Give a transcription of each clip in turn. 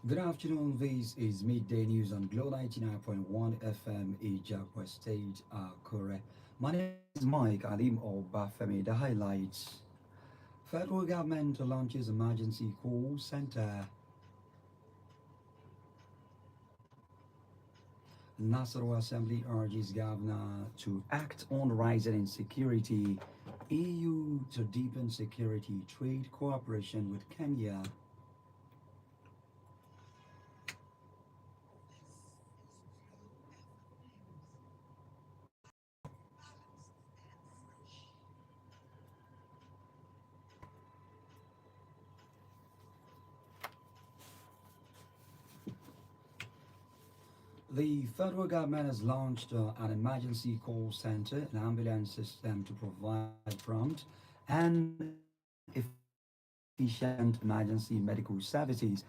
Good afternoon. This is Midday News on Glow 99.1 FM Ijakwa State, Akure. My name is Mike Alim Obafemi. The highlights: Federal government launches emergency call center. Nassau Assembly urges governor to act on rising insecurity. EU to deepen security trade cooperation with Kenya. The federal government has launched an emergency call center, an ambulance system to provide prompt and efficient emergency medical services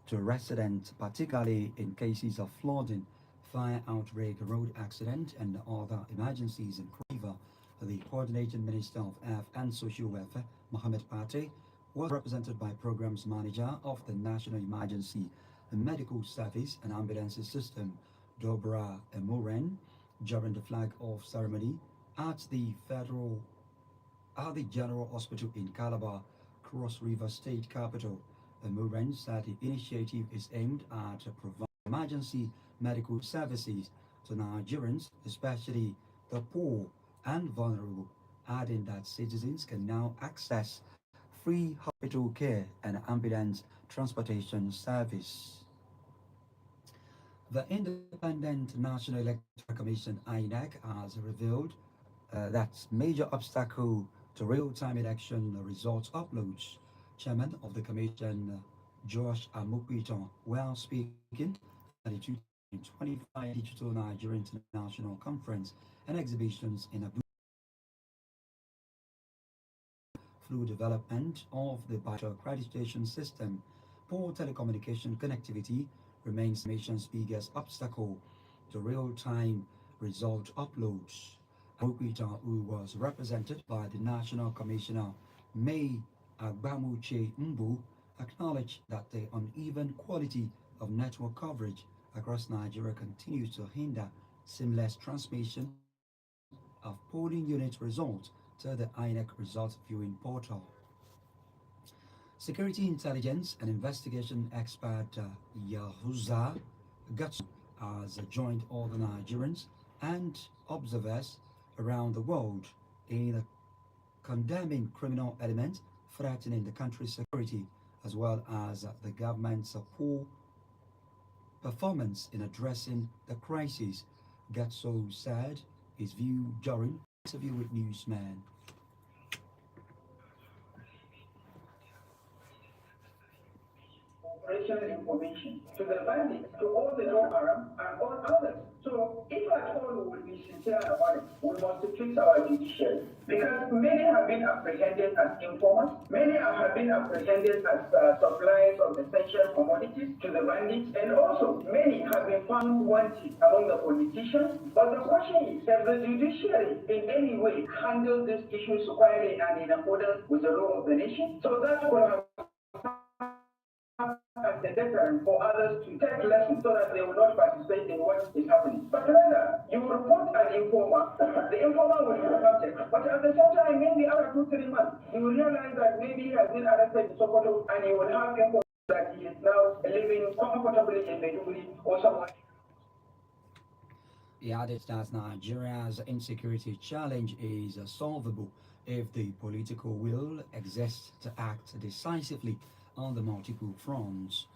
to residents, particularly in cases of flooding, fire outbreak, road accident, and other emergencies in River. The coordinating minister of health and social welfare, Mohammed Pate, was represented by programs manager of the National Emergency Medical Service and Ambulance System, Dobra Emoren, during the flag off ceremony at the General Hospital in Calabar, Cross River State Capital. Emoren said the initiative is aimed at providing emergency medical services to Nigerians, especially the poor and vulnerable, adding that citizens can now access free hospital care and ambulance transportation service. The Independent National Electoral Commission (INEC) has revealed that major obstacle to real-time election results uploads. Chairman of the Commission, Josh Amupiton, while speaking at the 2025 Digital Nigeria International Conference and Exhibitions in Abuja, through development of the bilateral accreditation system, poor telecommunication connectivity remains the nation's biggest obstacle to real-time result uploads. Mupita, who was represented by the National Commissioner May Agbamuche Mbu, acknowledged that the uneven quality of network coverage across Nigeria continues to hinder seamless transmission of polling unit results to the INEC results viewing portal. Security intelligence and investigation expert Yahuza Gatsu has joined all the Nigerians and observers around the world in condemning criminal elements threatening the country's security, as well as the government's poor performance in addressing the crisis. Gatso said his view during an interview with Newsman. Operational information to the bandits, to all the law haram and all others. So if at all we will be sincere about it, we must fix our judiciary. Because many have been apprehended as informers, many have been apprehended as suppliers of essential commodities to the bandits, and also many have been found wanted among the politicians. But the question is, have the judiciary in any way handled these issues squarely and in accordance with the law of the nation? So that could have as a deterrent for others to take lessons so that they will not participate in what is happening. But rather, you will report an informer, the informer will be arrested. But at the same time, maybe after 2 3 months, you will realize that maybe he has been arrested in Sokoto and you will have information that he is now living comfortably in Maiduguri or somewhere. He added that Nigeria's insecurity challenge is solvable if the political will exists to act decisively on the multiple fronts.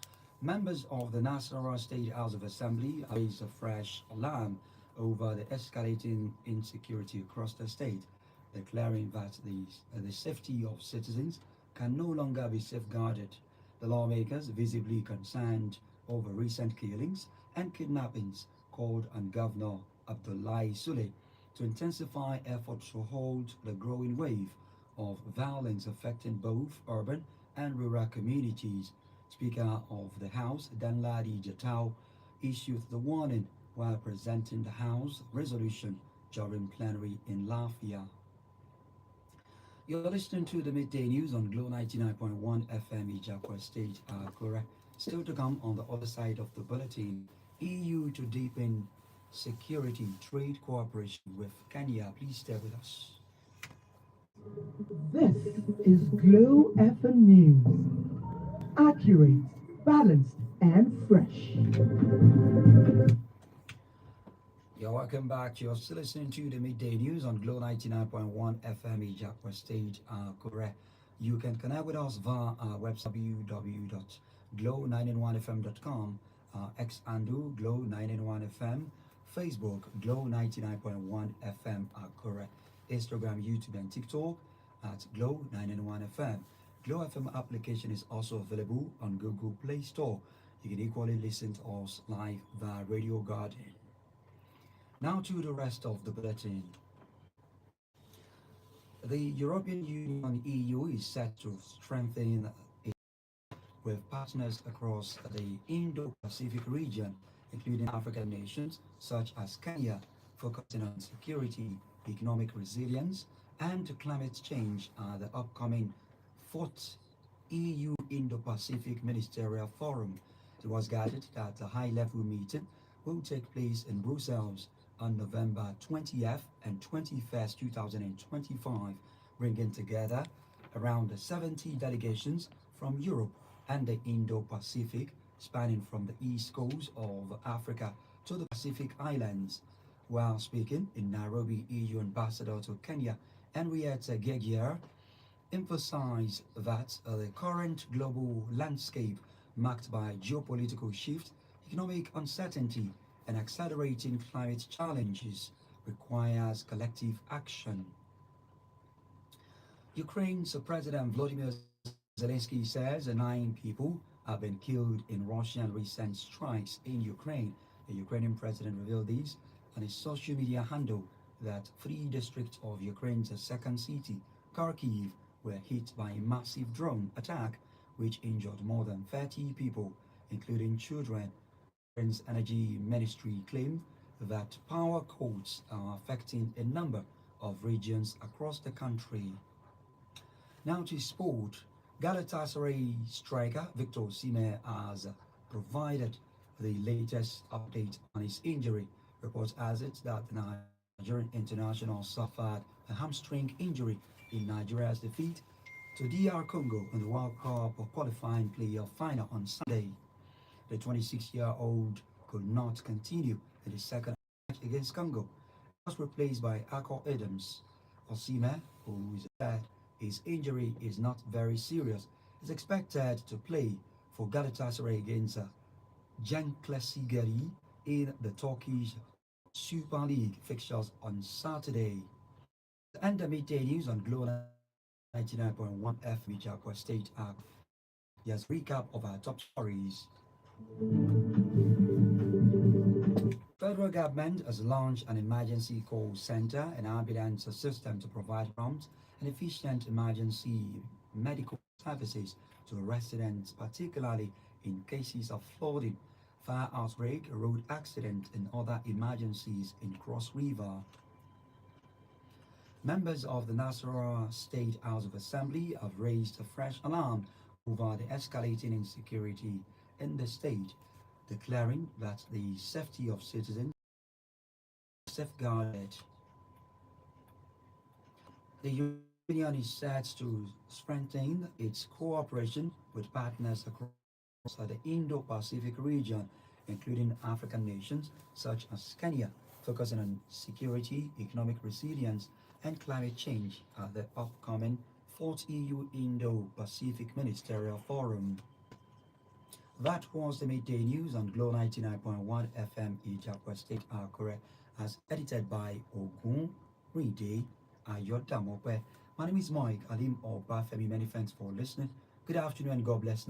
Members of the Nasarawa State House of Assembly raised a fresh alarm over the escalating insecurity across the state, declaring that the safety of citizens can no longer be safeguarded. The lawmakers, visibly concerned over recent killings and kidnappings, called on Governor Abdullahi Sule to intensify efforts to hold the growing wave of violence affecting both urban and rural communities. Speaker of the House, Danladi Jatau, issued the warning while presenting the House resolution during plenary in Lafia. You're listening to the Midday News on Glow 99.1 FM Ijakwa State, Akure. Still to come on the other side of the bulletin, EU to deepen security trade cooperation with Kenya. Please stay with us. This is Glow FM News. Accurate, balanced, and fresh. You're welcome back. You're still listening to the midday news on Glow 99.1 FM Ijakwa State, Akure. You can connect with us via our website www.glow991fm.com, X handle Glow 991 FM, Facebook Glow 99.1 FM Akure, Instagram, YouTube, and TikTok at Glow 991 FM. Glow FM application is also available on Google Play Store. You can equally listen to us live via Radio Garden. Now to the rest of the bulletin. The European Union EU is set to strengthen its with partners across the Indo-Pacific region, including African nations such as Kenya, focusing on security, economic resilience, and climate change at the upcoming fourth EU Indo-Pacific Ministerial Forum. It was guided that the high-level meeting will take place in Brussels on November 20th and 21st, 2025, bringing together around 70 delegations from Europe and the Indo-Pacific, spanning from the east coast of Africa to the Pacific Islands. While speaking in Nairobi, EU Ambassador to Kenya, Henrietta Gegier, emphasized that the current global landscape, marked by geopolitical shift, economic uncertainty, and accelerating climate challenges, requires collective action. Ukraine's President Volodymyr Zelensky says 9 people have been killed in Russian recent strikes in Ukraine. The Ukrainian president revealed this on his social media handle that 3 districts of Ukraine's second city, Kharkiv, were hit by a massive drone attack which injured more than 30 people, including children. Ukraine's energy ministry claimed that power cuts are affecting a number of regions across the country. Now to sport. Galatasaray striker Victor Osimhen has provided the latest update on his injury. Reports has it that the Nigerian international suffered a hamstring injury in Nigeria's defeat to DR Congo in the World Cup qualifying playoff final on Sunday. The 26-year-old could not continue in the second match against Congo. He was replaced by Akure Adams. Osimhen, who is said his injury is not very serious, is expected to play for Galatasaray against Cancun in the Turkish Super League fixtures on Saturday. And the midday news on Glow 99.1 FM Jakwa State Act. Here's a recap of our top stories. Federal government has launched an emergency call center and ambulance system to provide prompt and efficient emergency medical services to residents, particularly in cases of flooding, fire outbreak, road accident, and other emergencies in Cross River. Members of the Nasarawa State House of Assembly have raised a fresh alarm over the escalating insecurity in the state, declaring that the safety of citizens is safeguarded. The Union is set to strengthen its cooperation with partners across the Indo-Pacific region, including African nations such as Kenya, focusing on security, economic resilience, and climate change at the upcoming 4th EU Indo-Pacific Ministerial Forum. That was the midday news on Glow 99.1 FM Ijakwa State, Akure, as edited by Ogun Ride Ayodamope. My name is Mike Alim Obafemi. Many thanks for listening. Good afternoon and God bless.